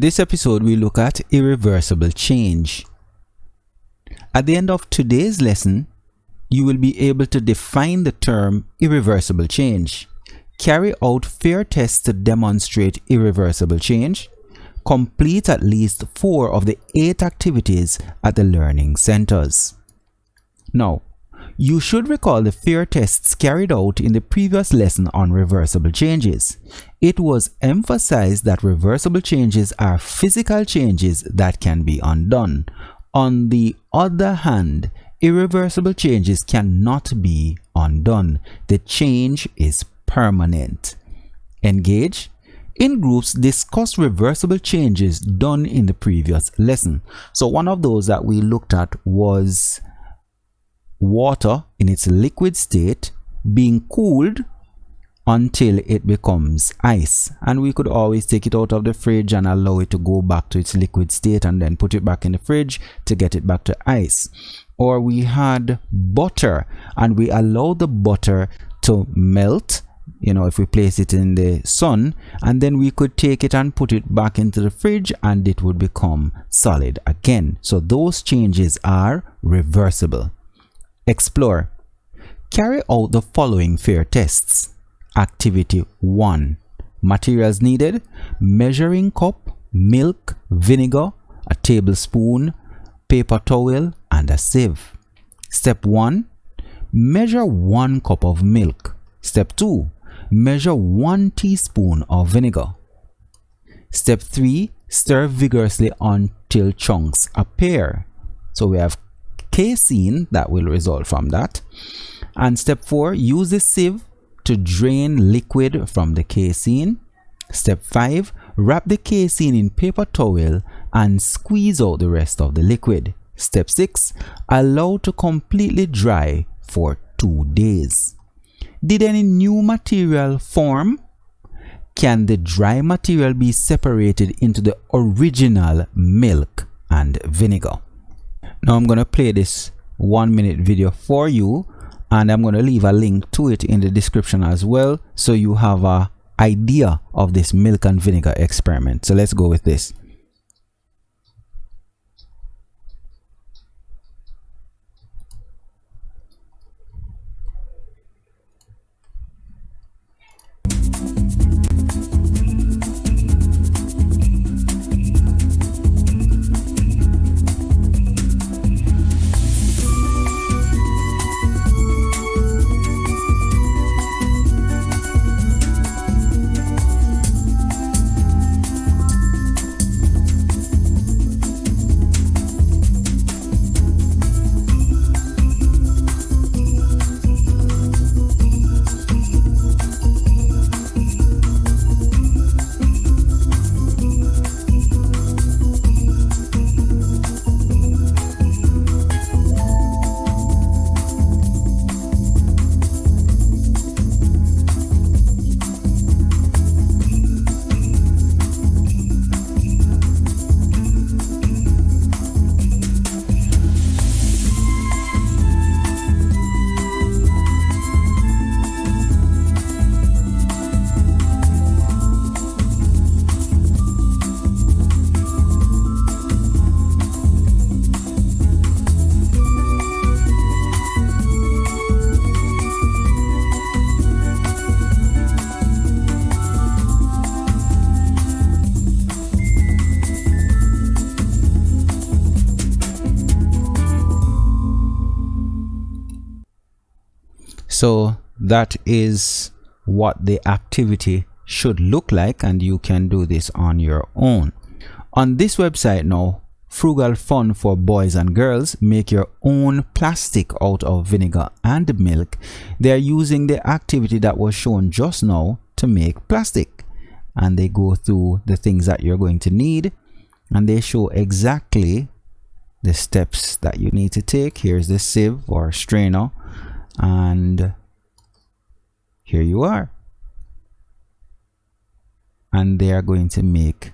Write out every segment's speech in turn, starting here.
this episode we look at irreversible change. At the end of today's lesson, you will be able to define the term irreversible change, carry out fair tests to demonstrate irreversible change, complete at least 4 of the 8 activities at the learning centers. Now, you should recall the fair tests carried out in the previous lesson on reversible changes. It was emphasized that reversible changes are physical changes that can be undone. On the other hand, irreversible changes cannot be undone. The change is permanent. Engage. In groups, discuss reversible changes done in the previous lesson. So one of those that we looked at was water in its liquid state being cooled until it becomes ice, and we could always take it out of the fridge and allow it to go back to its liquid state and then put it back in the fridge to get it back to ice. Or we had butter and we allowed the butter to melt, if we place it in the sun, and then we could take it and put it back into the fridge and it would become solid again. So those changes are reversible. Explore. Carry out the following fair tests. Activity 1. Materials needed: measuring cup, milk, vinegar, a tablespoon, paper towel, and a sieve. Step 1. Measure 1 cup of milk. Step 2. Measure 1 teaspoon of vinegar. Step 3. Stir vigorously until chunks appear. So we have casein that will result from that. And step 4, use the sieve to drain liquid from the casein. Step 5, wrap the casein in paper towel and squeeze out the rest of the liquid. Step 6, allow to completely dry for 2 days. Did any new material form? Can the dry material be separated into the original milk and vinegar? Now I'm going to play this 1-minute video for you, and I'm going to leave a link to it in the description as well, so you have an idea of this milk and vinegar experiment. So let's go with this. So that is what the activity should look like, and you can do this on your own. On this website now, Frugal Fun for boys and girls, make your own plastic out of vinegar and milk. They are using the activity that was shown just now to make plastic, and they go through the things that you're going to need, and they show exactly the steps that you need to take. Here's the sieve or strainer, and here you are. And they are going to make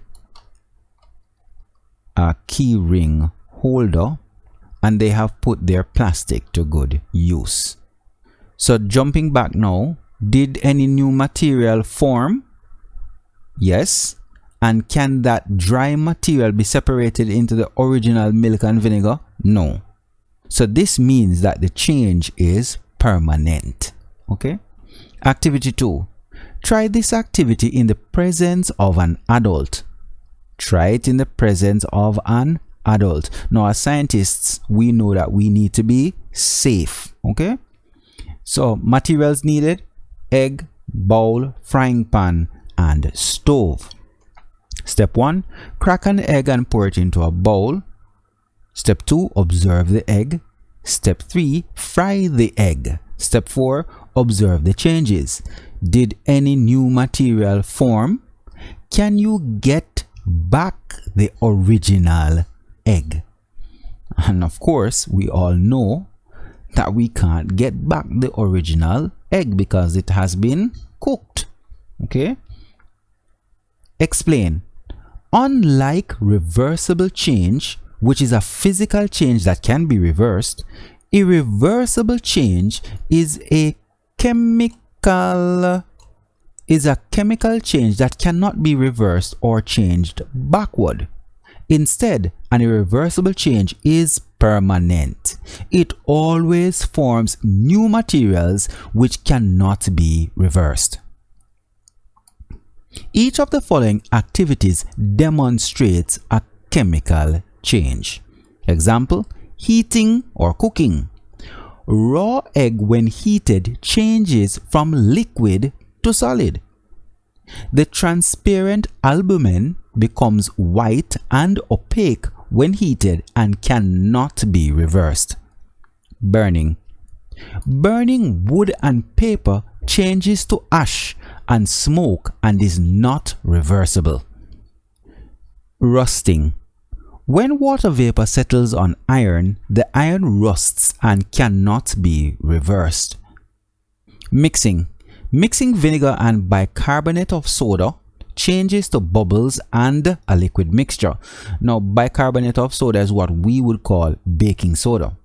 a key ring holder, and they have put their plastic to good use. So jumping back now, did any new material form? Yes. And can that dry material be separated into the original milk and vinegar? No. So this means that the change is permanent. Okay. Activity 2. Try this activity in the presence of an adult. Try it in the presence of an adult. Now, as scientists, we know that we need to be safe. Okay. So materials needed: egg, bowl, frying pan, and stove. Step 1. Crack an egg and pour it into a bowl. Step 2. Observe the egg. Step 3. Fry the egg. Step 4. Observe the changes. Did any new material form? Can you get back the original egg? And of course, we all know that we can't get back the original egg because it has been cooked. Okay? Explain. Unlike reversible change, which is a physical change that can be reversed, irreversible change is a chemical change that cannot be reversed or changed backward. Instead, an irreversible change is permanent. It always forms new materials which cannot be reversed. Each of the following activities demonstrates a chemical change. Example: heating or cooking. Raw egg when heated changes from liquid to solid. The transparent albumin becomes white and opaque when heated and cannot be reversed. Burning. Burning wood and paper changes to ash and smoke and is not reversible. Rusting. When water vapor settles on iron, the iron rusts and cannot be reversed. Mixing. Mixing vinegar and bicarbonate of soda changes to bubbles and a liquid mixture. Now, bicarbonate of soda is what we would call baking soda.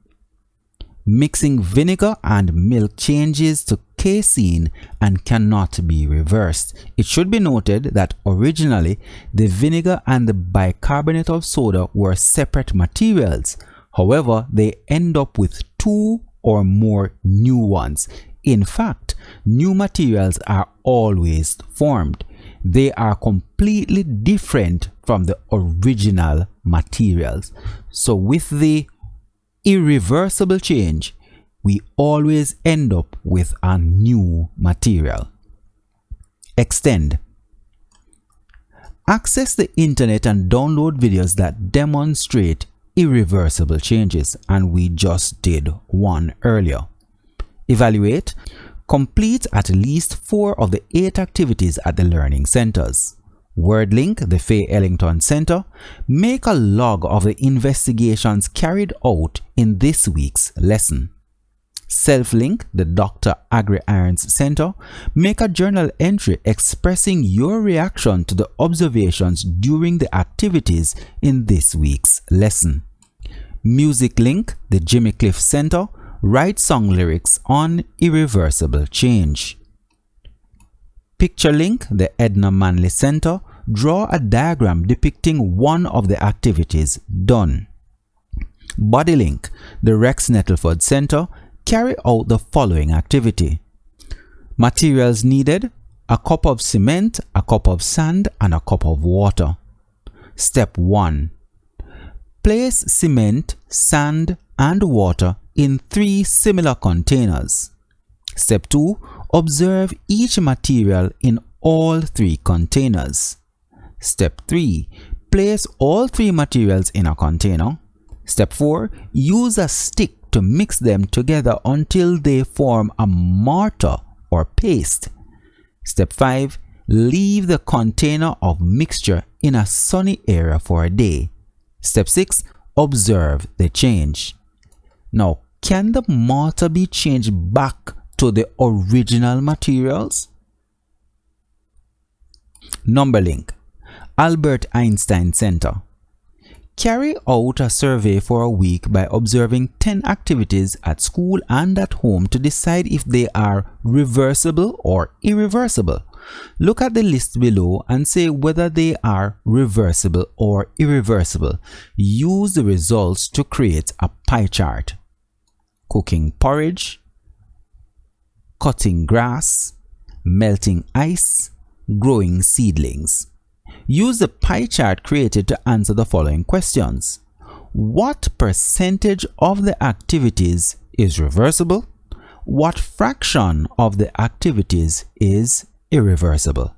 Mixing vinegar and milk changes to casein and cannot be reversed. It should be noted that originally the vinegar and the bicarbonate of soda were separate materials. However, they end up with two or more new ones. In fact, new materials are always formed. They are completely different from the original materials. So with the irreversible change, we always end up with a new material. Extend. Access the internet and download videos that demonstrate irreversible changes, and we just did one earlier. Evaluate. Complete at least 4 of the 8 activities at the learning centers. WordLink, the Faye Ellington Center. Make a log of the investigations carried out in this week's lesson. SelfLink, the Dr. Agri Irons Center. Make a journal entry expressing your reaction to the observations during the activities in this week's lesson. MusicLink, the Jimmy Cliff Center. Write song lyrics on irreversible change. PictureLink, the Edna Manley Center. Draw a diagram depicting one of the activities done. BodyLink, the Rex Nettleford Center. Carry out the following activity. Materials needed: a cup of cement, a cup of sand, and a cup of water. Step 1. Place cement, sand, and water in 3 similar containers. Step 2. Observe each material in all 3 containers. Step 3. Place all 3 materials in a container. Step 4. Use a stick to mix them together until they form a mortar or paste. Step 5. Leave the container of mixture in a sunny area for a day. Step 6. Observe the change. Now, can the mortar be changed back to the original materials? NumberLink, Albert Einstein Center. Carry out a survey for a week by observing 10 activities at school and at home to decide if they are reversible or irreversible. Look at the list below and say whether they are reversible or irreversible. Use the results to create a pie chart. Cooking porridge, cutting grass, melting ice, growing seedlings. Use the pie chart created to answer the following questions. What percentage of the activities is reversible? What fraction of the activities is irreversible?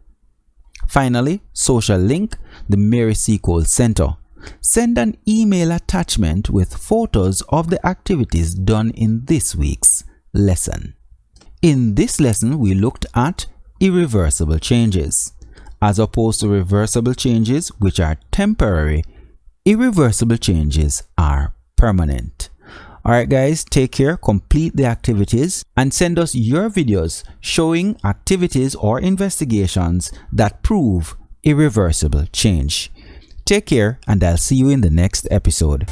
Finally, social link the Mary C. Cole Center. Send an email attachment with photos of the activities done in this week's lesson. In this lesson, we looked at irreversible changes. As opposed to reversible changes, which are temporary, irreversible changes are permanent. Alright guys, take care, complete the activities, and send us your videos showing activities or investigations that prove irreversible change. Take care, and I'll see you in the next episode.